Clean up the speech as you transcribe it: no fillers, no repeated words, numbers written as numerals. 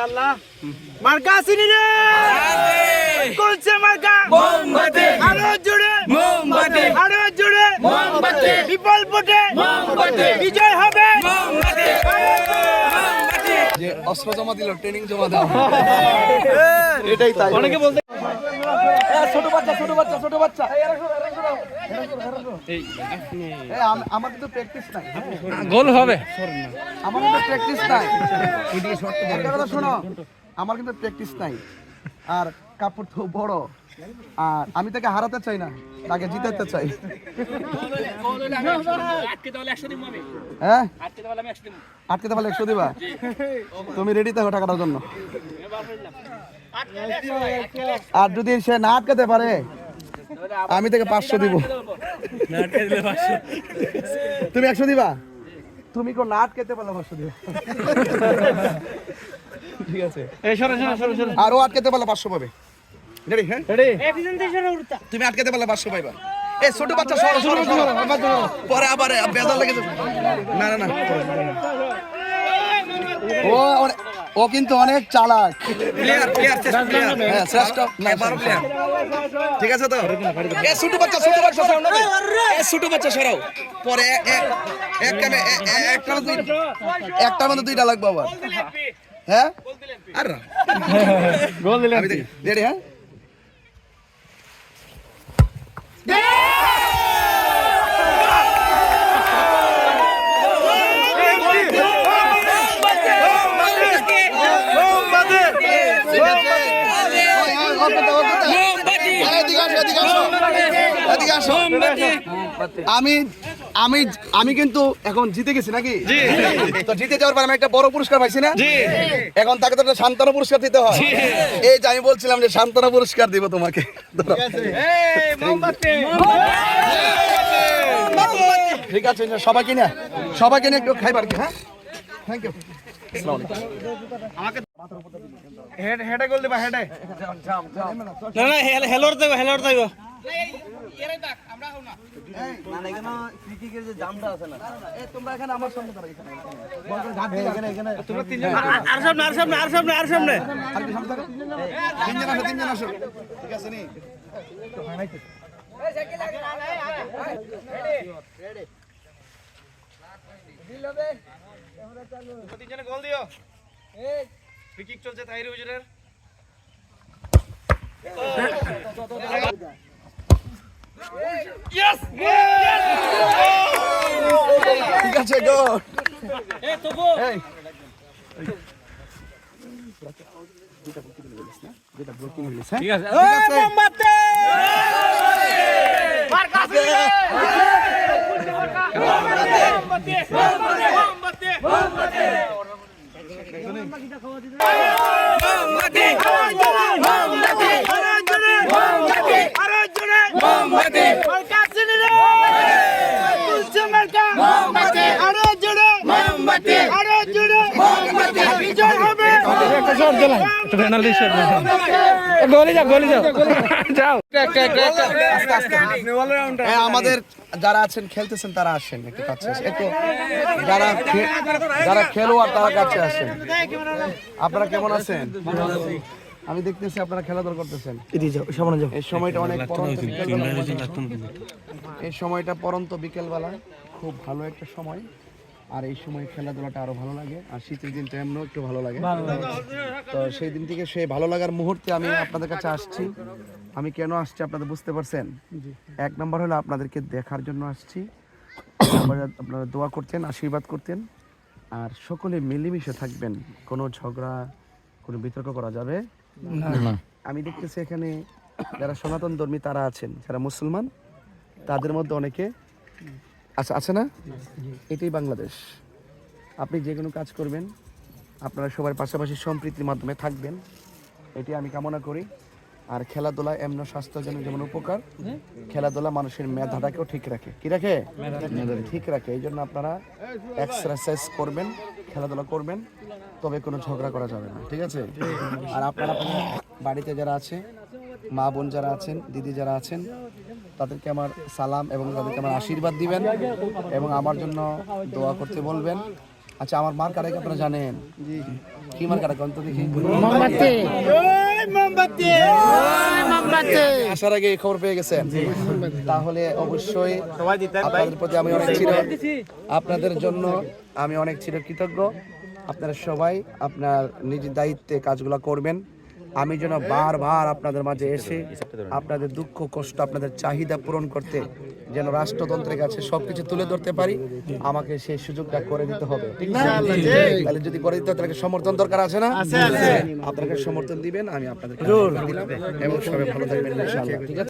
আল্লাহ মার্কা আসেনি রে কোনছে মার্কা মোমবাতি আরো জোরে মোমবাতি আরো জোরে মোমবাতি বিপুল ভোটে মোমবাতি বিজয় হবে মোমবাতি যে অস্ত্র জমা দিল ট্রেনিং জমা দাও এটাই তাই অনেকে বলতে ছোট বাচ্চা আমার কিন্তু প্র্যাকটিস নাই গোল হবে আমার কিন্তু প্র্যাকটিস নাই একটা কথা শোনো আমার কিন্তু প্র্যাকটিস নাই আর কাপড় তো বড় আর আমি তাকে হারাতে চাই না তাকে জিতাতে চাই হ্যাঁ আটকে পারলে 100 দিবা তুমি রেডি থাকো টাকাটার জন্য আর যদি সে না আটকাতে পারে আমি তাকে 500 দিব তুমি 100 দিবা তুমি কোন না আটকাতে পারলে 500 দিবা ঠিক আছে আর ও আটকাতে পারলে 500 পাবে রেডি হ্যাঁ তুমি আটকাতে পারলে 500 পাইবা এই ছোট বাচ্চা সরো পরে আবার বেজার লাগে না ও কিন্তু অনেক চালাক হ্যাঁ শ্রেষ্ঠ না বড় প্লেয়ার ঠিক আছে তো এই ছোট বাচ্চা সরাও না এই ছোট বাচ্চা সরাও পরে এক কামে একটা মধ্যে দুইটা লাগবে আবার হ্যাঁ আর গোল দিলে রেডি হ্যাঁ আমি কিন্তু এখন জিতে গেছি নাকি তো জিতে যাওয়ার পর আমি একটা বড় পুরস্কার পাইছি না এখন তাকে তো একটা সান্ত্বনা পুরস্কার দিতে হয় এই যে আমি বলছিলাম যে সান্ত্বনা পুরস্কার দিব তোমাকে ঠিক আছে সবাইকে নিয়ে একটু খাইবার কি হ্যাঁ থ্যাংক ইউ হেডে গোল দিবা হেডে না হেলর দেব তোমরা এখানে আমার সামনে দাঁড়াও আর সামনে তিনজন আসো ঠিক আছে নি তিনজনে গোল দিও ফ্রি কিক চলছে তাহির হুজুরের ইয়েস ঠিক আছে গো এ তো গো ঠিক আছে মোমবাতি মার্কা আসেনি রে মোমবাতি আমাদের যারা আছেন খেলতেছেন তারা আসেন একটু কাছে একটু যারা খেলোয়াড় তারা কাছে আসেন আপনারা কেমন আছেন আমি দেখতেছি আপনারা খেলাধুলা করতেছেন এই সময়টা অনেক এই সময়টা পরন্ত বিকেলবেলা খুব ভালো একটা সময় আর এই সময় খেলাধুলাটা আরো ভালো লাগে আর শীতের দিনটা এমনও একটু ভালো লাগে তো সেই দিন থেকে সেই ভালো লাগার মুহূর্তে আমি আপনাদের কাছে আসছি আমি কেন আসছি আপনারা বুঝতে পারছেন এক নম্বর হলো আপনাদেরকে দেখার জন্য আসছি আপনারা দোয়া করতেন আশীর্বাদ করতেন আর সকলে মিলেমিশে থাকবেন কোনো ঝগড়া কোনো বিতর্ক করা যাবে না আমি দেখতেছি এখানে যারা সনাতন ধর্মী তারা আছেন যারা মুসলমান তাদের মধ্যে অনেকে আছে না এটাই বাংলাদেশ আপনি যে কোনো কাজ করবেন আপনারা সবার পাশাপাশি সম্প্রীতির মাধ্যমে থাকবেন এটি আমি কামনা করি আর খেলাধুলা এমন স্বাস্থ্যের জন্য যেমন উপকার খেলাধুলা মানুষের মেধাটাকেও ঠিক রাখে কি রাখে ঠিক রাখে এই জন্য আপনারা এক্সারসাইজ করবেন খেলাধুলা করবেন তবে কোনো ঝগড়া করা যাবে না ঠিক আছে আর আপনারা বাড়িতে যারা আছে মা বোন যারা আছেন দিদি যারা আছেন তাদেরকে আমার সালাম এবং তাদেরকে আমার আশীর্বাদ দিবেন এবং আমার জন্য দোয়া করতে বলবেন আচ্ছা আমার মার কারে আপনারা জানেন কি মার্কাটা কোন তো দেখি আসার আগে এই খবর পেয়ে গেছেন, তাহলে অবশ্যই আপনাদের প্রতি আমি অনেক আপনাদের জন্য আমি অনেক চিরকৃতজ্ঞ। আপনারা সবাই আপনার নিজের দায়িত্বে কাজগুলো করবেন। আমি যেন বারবার আপনাদের মাঝে এসে আপনাদের দুঃখ কষ্ট আপনাদের চাহিদা পূরণ করতে যেন রাষ্ট্রযন্ত্রের কাছে সবকিছু তুলে ধরতে পারি, আমাকে সেই সুযোগটা করে দিতে হবে। ঠিক না? তাহলে যদি করে দিতে হয় তাহলে সমর্থন দরকার আছে না? আপনাকে সমর্থন দিবেন, আমি আপনাদের দিলাম এবং সবাই ভালো থাকবেন ইনশাআল্লাহ। ঠিক আছে?